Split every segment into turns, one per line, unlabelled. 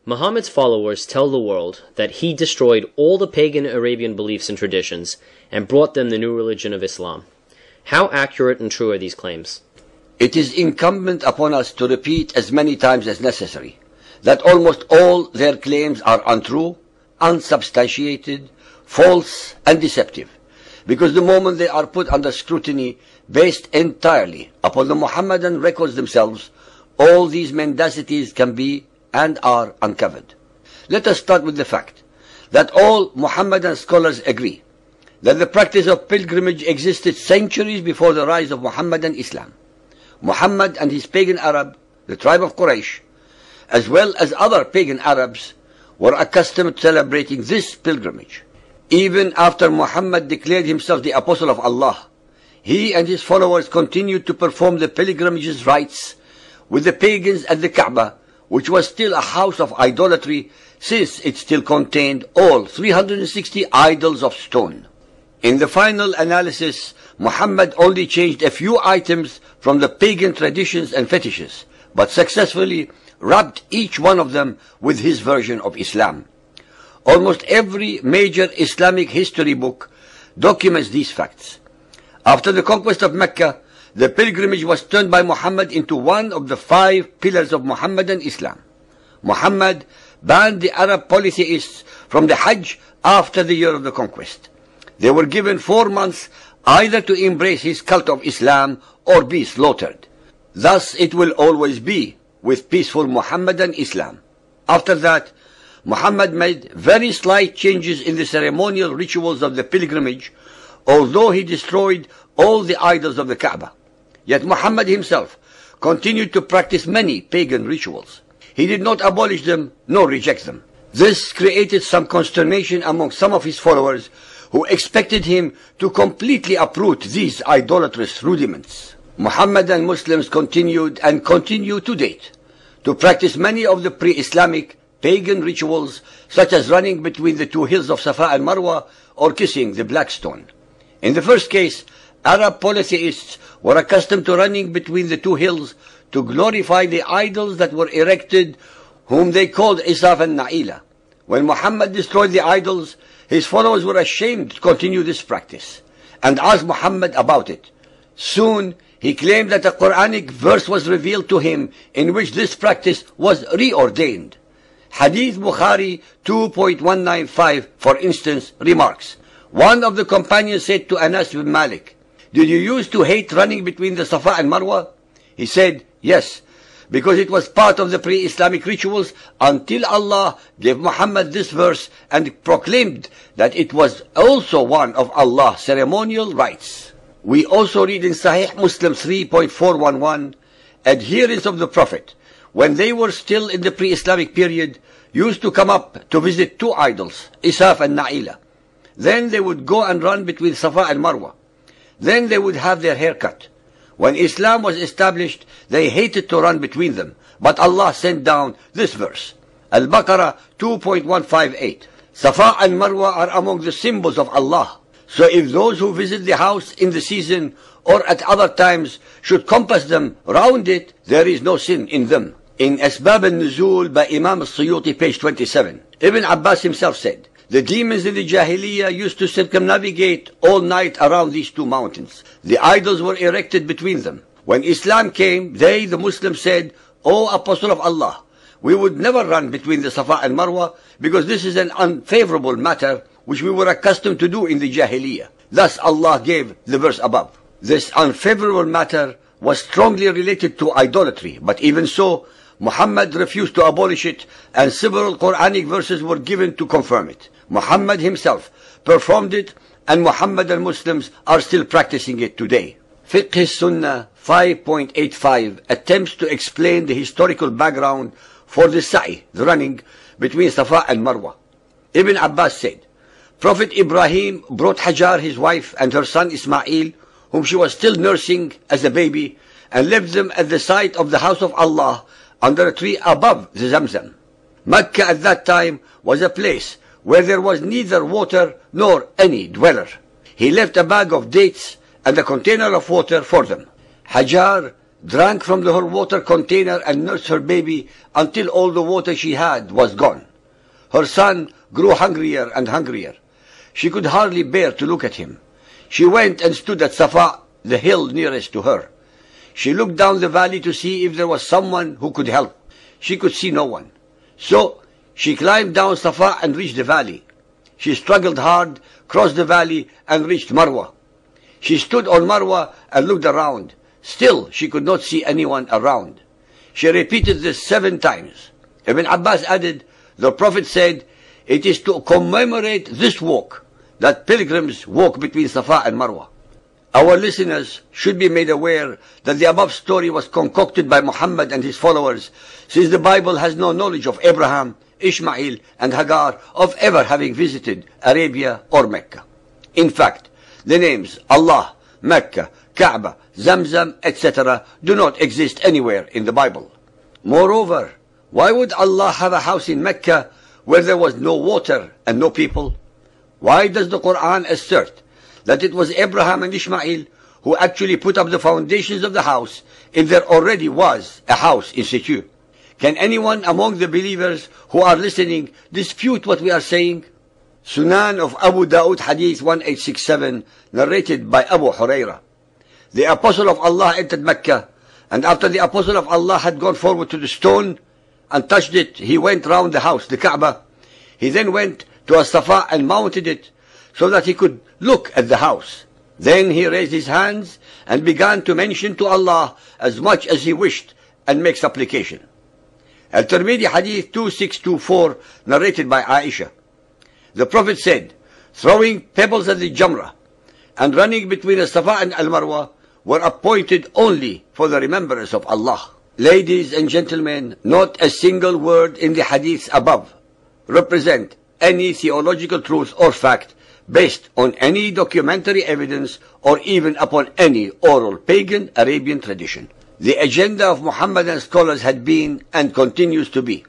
Muhammad's followers tell the world that he destroyed all the pagan Arabian beliefs and traditions and brought them the new religion of Islam. How accurate and true are these claims?
It is incumbent upon us to repeat as many times as necessary that almost all their claims are untrue, unsubstantiated, false, and deceptive, because the moment they are put under scrutiny based entirely upon the Muhammadan records themselves, all these mendacities can be and are uncovered. Let us start with the fact that all Muhammadan scholars agree that the practice of pilgrimage existed centuries before the rise of Muhammadan Islam. Muhammad and his pagan Arab, the tribe of Quraysh, as well as other pagan Arabs, were accustomed to celebrating this pilgrimage. Even after Muhammad declared himself the apostle of Allah, he and his followers continued to perform the pilgrimage's rites with the pagans at the Kaaba, which was still a house of idolatry since it still contained all 360 idols of stone. In the final analysis, Muhammad only changed a few items from the pagan traditions and fetishes, but successfully wrapped each one of them with his version of Islam. Almost every major Islamic history book documents these facts. After the conquest of Mecca, the pilgrimage was turned by Muhammad into one of the 5 pillars of Muhammadan Islam. Muhammad banned the Arab polytheists from the Hajj after the year of the conquest. They were given 4 months either to embrace his cult of Islam or be slaughtered. Thus it will always be with peaceful Muhammadan Islam. After that, Muhammad made very slight changes in the ceremonial rituals of the pilgrimage, although he destroyed all the idols of the Kaaba. Yet Muhammad himself continued to practice many pagan rituals. He did not abolish them nor reject them. This created some consternation among some of his followers who expected him to completely uproot these idolatrous rudiments. Muhammadan Muslims continued and continue to date to practice many of the pre-Islamic pagan rituals, such as running between the 2 hills of Safa and Marwa or kissing the black stone. In the first case, Arab polytheists were accustomed to running between the 2 hills to glorify the idols that were erected, whom they called Isaf and Na'ila. When Muhammad destroyed the idols, his followers were ashamed to continue this practice and asked Muhammad about it. Soon, he claimed that a Quranic verse was revealed to him in which this practice was reordained. Hadith Bukhari 2.195, for instance, remarks, one of the companions said to Anas bin Malik, "Did you used to hate running between the Safa and Marwa?" He said, "Yes, because it was part of the pre-Islamic rituals until Allah gave Muhammad this verse and proclaimed that it was also one of Allah's ceremonial rites." We also read in Sahih Muslim 3.411, adherents of the Prophet, when they were still in the pre-Islamic period, used to come up to visit 2 idols, Isaf and Na'ila. Then they would go and run between Safa and Marwa. Then they would have their hair cut. When Islam was established, they hated to run between them, but Allah sent down this verse, Al-Baqarah 2.158. Safa and Marwa are among the symbols of Allah. So if those who visit the house in the season or at other times should compass them round it, there is no sin in them. In Asbab al-Nuzul by Imam al-Suyuti, page 27, Ibn Abbas himself said, the demons in the Jahiliyyah used to circumnavigate all night around these 2 mountains. The idols were erected between them. When Islam came, they, the Muslims, said, "O Apostle of Allah, we would never run between the Safa and Marwa because this is an unfavorable matter which we were accustomed to do in the Jahiliyyah." Thus Allah gave the verse above. This unfavorable matter was strongly related to idolatry, but even so, Muhammad refused to abolish it, and several Quranic verses were given to confirm it. Muhammad himself performed it, and Muhammadan Muslims are still practicing it today. Fiqh Sunnah 5.85 attempts to explain the historical background for the sa'i, the running between Safa and Marwa. Ibn Abbas said, Prophet Ibrahim brought Hajar, his wife, and her son Ismail, whom she was still nursing as a baby, and left them at the site of the house of Allah under a tree above the Zamzam. Mecca at that time was a place where there was neither water nor any dweller. He left a bag of dates and a container of water for them. Hajar drank from her water container and nursed her baby until all the water she had was gone. Her son grew hungrier and hungrier. She could hardly bear to look at him. She went and stood at Safa, the hill nearest to her. She looked down the valley to see if there was someone who could help. She could see no one. So she climbed down Safa and reached the valley. She struggled hard, crossed the valley, and reached Marwa. She stood on Marwa and looked around. Still, she could not see anyone around. She repeated this 7 times. Ibn Abbas added, the Prophet said, it is to commemorate this walk that pilgrims walk between Safa and Marwa. Our listeners should be made aware that the above story was concocted by Muhammad and his followers, since the Bible has no knowledge of Abraham, Ishmael, and Hagar of ever having visited Arabia or Mecca. In fact, the names Allah, Mecca, Kaaba, Zamzam, etc. do not exist anywhere in the Bible. Moreover, why would Allah have a house in Mecca where there was no water and no people? Why does the Quran assert that it was Abraham and Ishmael who actually put up the foundations of the house if there already was a house in situ? Can anyone among the believers who are listening dispute what we are saying? Sunan of Abu Dawood Hadith 1867, narrated by Abu Huraira. The Apostle of Allah entered Mecca, and after the Apostle of Allah had gone forward to the stone and touched it, he went round the house, the Kaaba. He then went to a Safa and mounted it so that he could look at the house. Then he raised his hands and began to mention to Allah as much as he wished and make supplication. Al-Tirmidhi Hadith 2624, narrated by Aisha. The Prophet said, throwing pebbles at the Jamrah and running between the Safa and Al-Marwa were appointed only for the remembrance of Allah. Ladies and gentlemen, not a single word in the hadiths above represent any theological truth or fact based on any documentary evidence or even upon any oral pagan Arabian tradition. The agenda of Muhammadan scholars had been and continues to be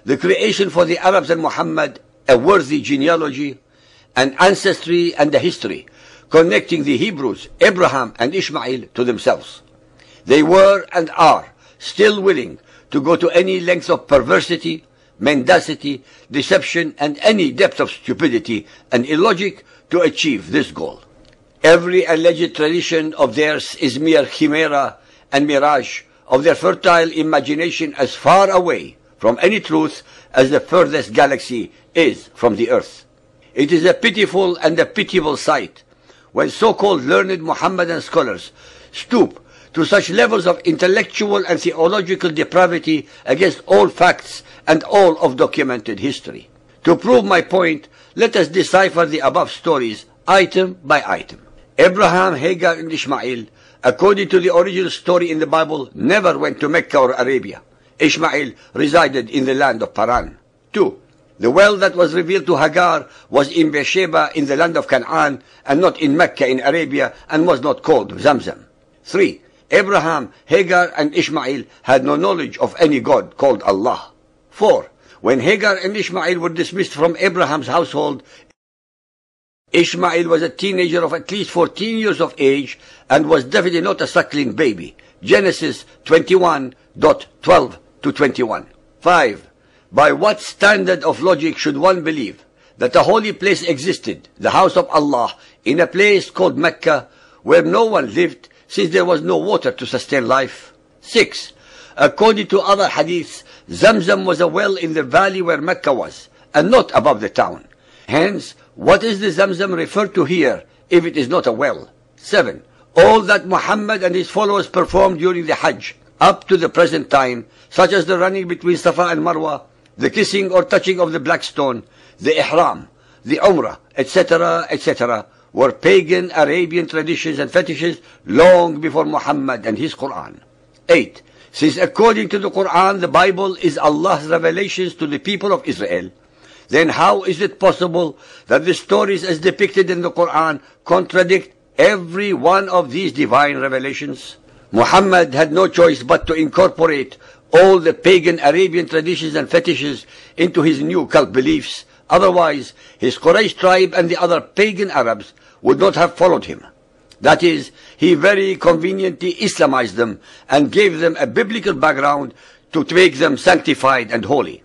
the creation for the Arabs and Muhammad a worthy genealogy, an ancestry and a history connecting the Hebrews, Abraham and Ishmael to themselves. They were and are still willing to go to any length of perversity, mendacity, deception, and any depth of stupidity and illogic to achieve this goal. Every alleged tradition of theirs is mere chimera and mirage of their fertile imagination, as far away from any truth as the furthest galaxy is from the earth. It is a pitiful and a pitiable sight when so-called learned Muhammadan scholars stoop to such levels of intellectual and theological depravity against all facts and all of documented history. To prove my point, let us decipher the above stories item by item. Abraham, Hagar, and Ishmael, according to the original story in the Bible, never went to Mecca or Arabia. Ishmael resided in the land of Paran. 2. The well that was revealed to Hagar was in Beersheba in the land of Canaan and not in Mecca in Arabia and was not called Zamzam. 3. Abraham, Hagar, and Ishmael had no knowledge of any God called Allah. 4. When Hagar and Ishmael were dismissed from Abraham's household, Ishmael was a teenager of at least 14 years of age and was definitely not a suckling baby. Genesis 21:12 to 21. 5. By what standard of logic should one believe that a holy place existed, the house of Allah, in a place called Mecca, where no one lived since there was no water to sustain life? 6. According to other hadiths, Zamzam was a well in the valley where Mecca was, and not above the town. Hence, what is the Zamzam referred to here if it is not a well? 7. All that Muhammad and his followers performed during the Hajj up to the present time, such as the running between Safa and Marwa, the kissing or touching of the black stone, the ihram, the umrah, etc., etc., were pagan Arabian traditions and fetishes long before Muhammad and his Quran. 8. Since according to the Quran, the Bible is Allah's revelations to the people of Israel, then how is it possible that the stories as depicted in the Quran contradict every one of these divine revelations? Muhammad had no choice but to incorporate all the pagan Arabian traditions and fetishes into his new cult beliefs. Otherwise, his Quraysh tribe and the other pagan Arabs would not have followed him. That is, he very conveniently Islamized them and gave them a biblical background to make them sanctified and holy.